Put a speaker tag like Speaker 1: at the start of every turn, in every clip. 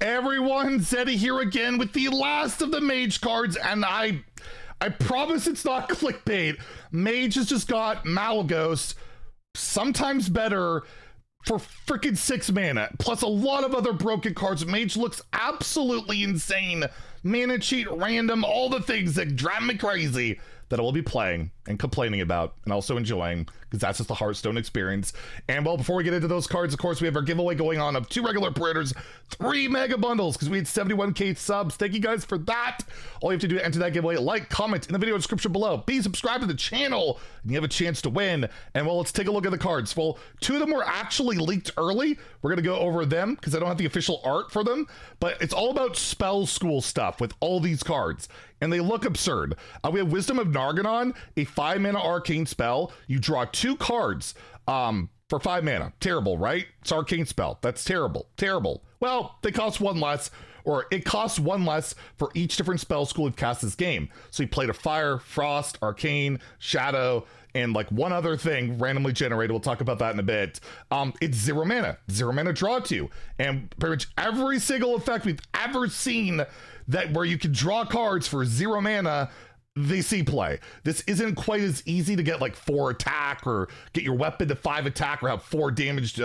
Speaker 1: Everyone, Zeddy here again with the last of the Mage cards, and I promise it's not clickbait. Mage has just got MALYGOS, sometimes better, for freaking 6 mana, plus a lot of other broken cards. Mage looks absolutely insane. Mana cheat, random, all the things that drive me crazy that I will be playing and complaining about and also enjoying, because that's just the Hearthstone experience. And well, before we get into those cards, of course, we have our giveaway going on of 2 regular Predators, 3 mega bundles, because we had 71k subs. Thank you guys for that. All you have to do to enter that giveaway, like, comment in the video description below, be subscribed to the channel, and you have a chance to win. And well, let's take a look at the cards. Well, 2 of them were actually leaked early. We're gonna go over them because I don't have the official art for them, but it's all about spell school stuff with all these cards, and they look absurd. We have Wisdom of Narganon, a 5 mana arcane spell. You draw 2 cards for 5 mana. Terrible, right? It's arcane spell. That's terrible. Terrible. Well, they cost 1 less, or it costs 1 less for each different spell school we've cast this game. So you played a Fire, Frost, Arcane, Shadow, and like 1 other thing randomly generated. We'll talk about that in a bit. It's 0 mana. 0 mana draw 2. And pretty much every single effect we've ever seen that where you can draw cards for 0 mana, they see play. This isn't quite as easy to get like 4 attack or get your weapon to 5 attack or have 4 damaged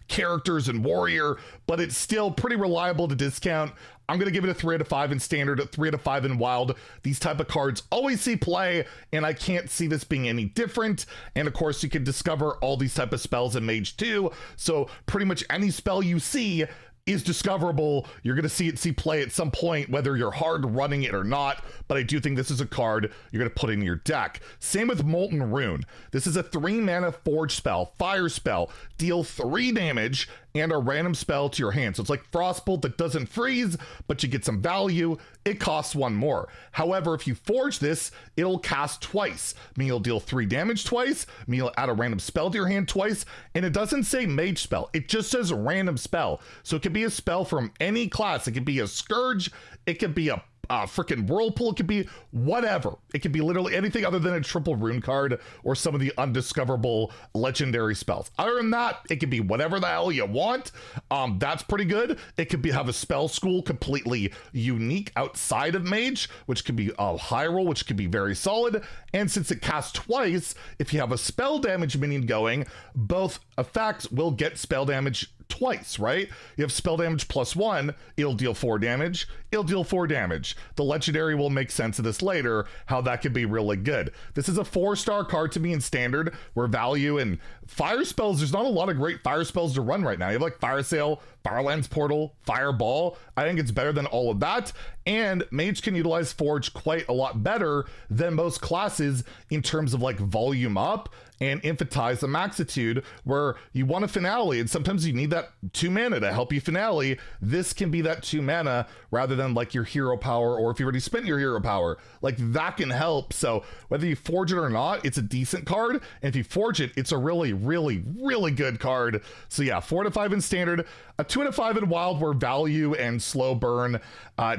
Speaker 1: characters and warrior, but it's still pretty reliable to discount. I'm going to give it a 3 out of 5 in standard, a 3 out of 5 in wild. These type of cards always see play, and I can't see this being any different. And of course, you can discover all these type of spells in Mage 2. So pretty much any spell you see is discoverable. You're going to see play at some point, whether you're hard running it or not. But I do think this is a card you're going to put in your deck. Same with Molten Rune. This is a 3 mana forge spell, fire spell, deal 3 damage and a random spell to your hand. So it's like Frostbolt that doesn't freeze, but you get some value. It costs 1 more. However, if you forge this, it'll cast twice, meaning you'll deal 3 damage twice, meaning you'll add a random spell to your hand twice, and it doesn't say mage spell. It just says random spell. So it could be a spell from any class. It could be a Scourge, it could be a freaking Whirlpool, it could be whatever. It could be literally anything other than a triple rune card or some of the undiscoverable legendary spells. Other than that, it could be whatever the hell you want. That's pretty good. It could be have a spell school completely unique outside of Mage, which could be a high roll, which could be very solid. And since it casts twice, if you have a spell damage minion going, both effects will get spell damage twice, right? You have spell damage +1, it'll deal 4 damage, it'll deal 4 damage. The legendary will make sense of this later, how that could be really good. This is a 4-star card to me in standard, where value and fire spells, there's not a lot of great fire spells to run right now. You have like Fire Sail, Firelands Portal, Fireball. I think it's better than all of that. And Mage can utilize Forge quite a lot better than most classes in terms of like volume up and Infatize the Maxitude, where you want a finale, and sometimes you need that 2 mana to help you finale. This can be that 2 mana rather than like your hero power, or if you already spent your hero power, like that can help. So whether you forge it or not, it's a decent card. And if you forge it, it's a really, really, really good card. So yeah, 4 out of 5 in standard, a 2 out of 5 in wild, where value and slow burn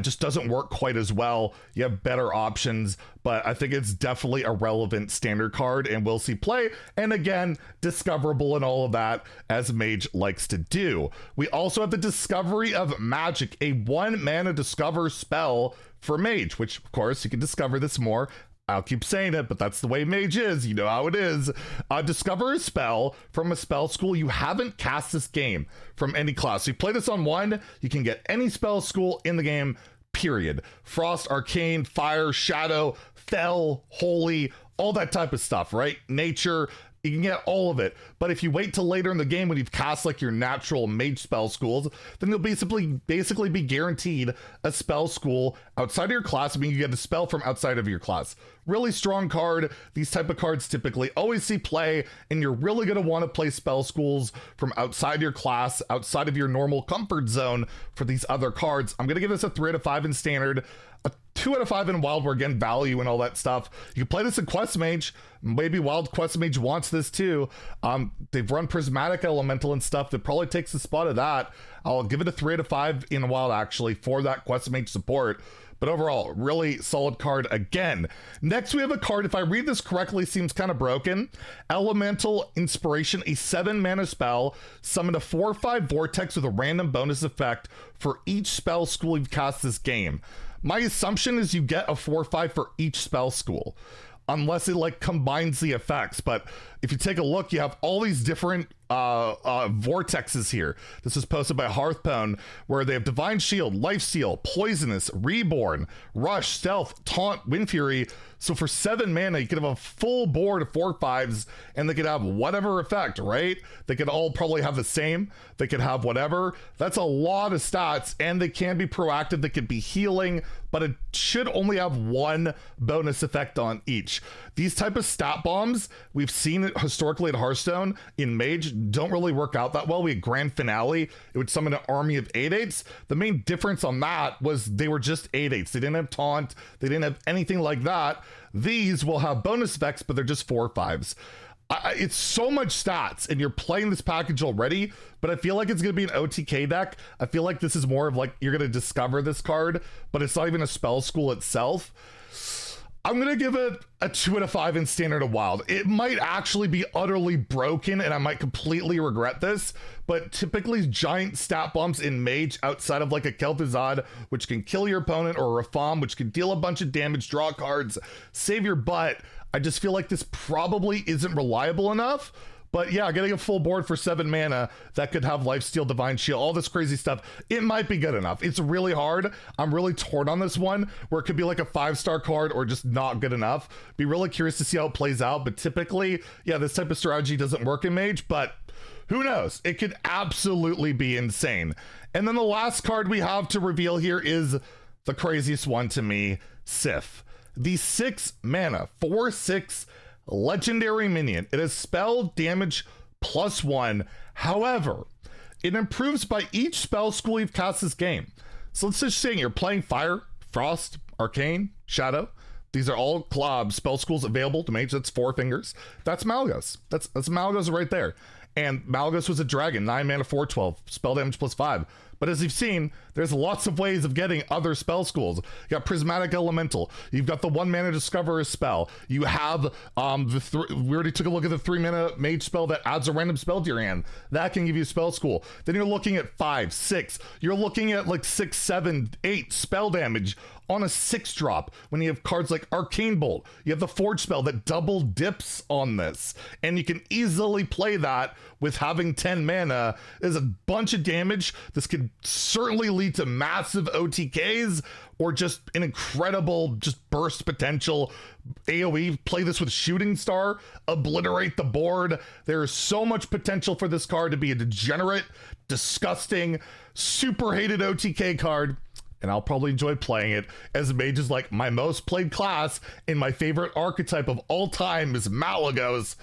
Speaker 1: just doesn't work quite as well. You have better options, but I think it's definitely a relevant standard card and will see play. And again, discoverable and all of that, as Mage likes to do. We also have the Discovery of Magic, a 1 mana discover spell for Mage, which of course you can discover this more. I'll keep saying it, but that's the way Mage is. You know how it is. Discover a spell from a spell school you haven't cast this game from any class. So you play this on 1, you can get any spell school in the game, period. Frost, Arcane, Fire, Shadow, Fel, Holy, all that type of stuff, right? Nature, you can get all of it. But if you wait till later in the game when you've cast like your natural Mage spell schools, then you'll basically be guaranteed a spell school outside of your class, meaning you get a spell from outside of your class. Really strong card. These type of cards typically always see play, and you're really going to want to play spell schools from outside your class, outside of your normal comfort zone for these other cards. I'm going to give this a 3 out of 5 in standard, a 2 out of 5 in wild, where again, value and all that stuff. You can play this in Quest Mage. Maybe Wild Quest Mage wants this too. They've run Prismatic Elemental and stuff that probably takes the spot of that. I'll give it a 3 out of 5 in wild, actually, for that Quest Mage support. But overall, really solid card again. Next, we have a card, if I read this correctly, seems kind of broken. Elemental Inspiration, a 7 mana spell. Summon a 4/5 Vortex with a random bonus effect for each spell school you've cast this game. My assumption is you get a 4/5 for each spell school, unless it like combines the effects. But if you take a look, you have all these different vortexes here. This is posted by Hearthstone, where they have Divine Shield, Lifesteal, Poisonous, Reborn, Rush, Stealth, Taunt, Wind Fury. So for 7 mana, you could have a full board of 4/5s, and they could have whatever effect, right? They could all probably have the same. They could have whatever. That's a lot of stats, and they can be proactive. They could be healing, but it should only have one bonus effect on each. These type of stat bombs, we've seen it historically at Hearthstone in Mage, don't really work out that well. We had Grand Finale, it would summon an army of 8/8s. The main difference on that was they were just 8/8s. They didn't have taunt, they didn't have anything like that. These will have bonus effects, but they're just 4/5s. It's so much stats, and you're playing this package already, but I feel like it's going to be an OTK deck. I feel like this is more of like, you're going to discover this card, but it's not even a spell school itself. I'm going to give it a 2 out of 5 in Standard and Wild. It might actually be utterly broken, and I might completely regret this, but typically giant stat bombs in Mage, outside of like a Kel'Thuzad, which can kill your opponent, or a Rafam, which can deal a bunch of damage, draw cards, save your butt. I just feel like this probably isn't reliable enough. But yeah, getting a full board for 7 mana that could have Lifesteal, Divine Shield, all this crazy stuff, it might be good enough. It's really hard. I'm really torn on this one, where it could be like a 5-star card or just not good enough. Be really curious to see how it plays out. But typically, yeah, this type of strategy doesn't work in Mage, but who knows? It could absolutely be insane. And then the last card we have to reveal here is the craziest one to me, Sif. The 6 mana, 4/6 legendary minion. It has spell damage +1. However, it improves by each spell school you've cast this game. So let's just say you're playing Fire, Frost, Arcane, Shadow. These are all spell schools available to Mage. That's 4 fingers. That's MALYGOS. That's MALYGOS right there. And MALYGOS was a dragon, 9 mana, 4/12, spell damage +5. But as you've seen, there's lots of ways of getting other spell schools. You got Prismatic Elemental. You've got the 1 mana Discoverer spell. You have we already took a look at the 3 mana Mage spell that adds a random spell to your hand. That can give you a spell school. Then you're looking at 5, 6. You're looking at like 6, 7, 8 spell damage on a 6-drop when you have cards like Arcane Bolt. You have the Forge spell that double dips on this, and you can easily play that with having 10 mana. There's a bunch of damage. This could certainly lead to massive OTKs or just an incredible just burst potential. AoE, play this with Shooting Star, obliterate the board. There is so much potential for this card to be a degenerate, disgusting, super hated OTK card. And I'll probably enjoy playing it, as Mage is like my most played class, and my favorite archetype of all time is MALYGOS.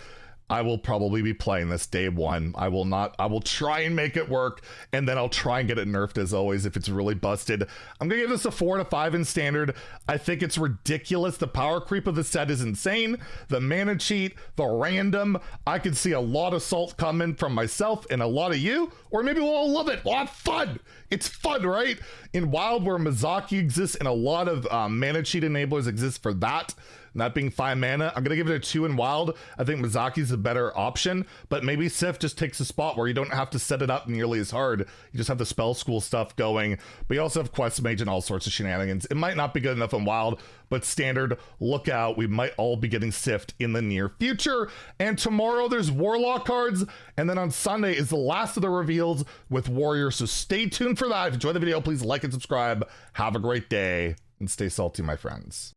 Speaker 1: I will probably be playing this day one. I will try and make it work, and then I'll try and get it nerfed as always if it's really busted. I'm gonna give this a 4 out of 5 in Standard. I think it's ridiculous. The power creep of the set is insane. The mana cheat, the random. I could see a lot of salt coming from myself and a lot of you, or maybe we'll all love it. We'll have fun. It's fun, right? In Wild, where Mizaki exists and a lot of mana cheat enablers exist for that, not being 5 mana, I'm gonna give it a 2 in Wild. I think Mizaki's a better option, but maybe Sif just takes a spot where you don't have to set it up nearly as hard. You just have the spell school stuff going, but you also have Quest Mage and all sorts of shenanigans. It might not be good enough in Wild, but Standard, look out. We might all be getting Sifted in the near future. And tomorrow there's Warlock cards, and then on Sunday is the last of the reveals with Warrior, so stay tuned for that. If you enjoyed the video, please like and subscribe. Have a great day, and stay salty, my friends.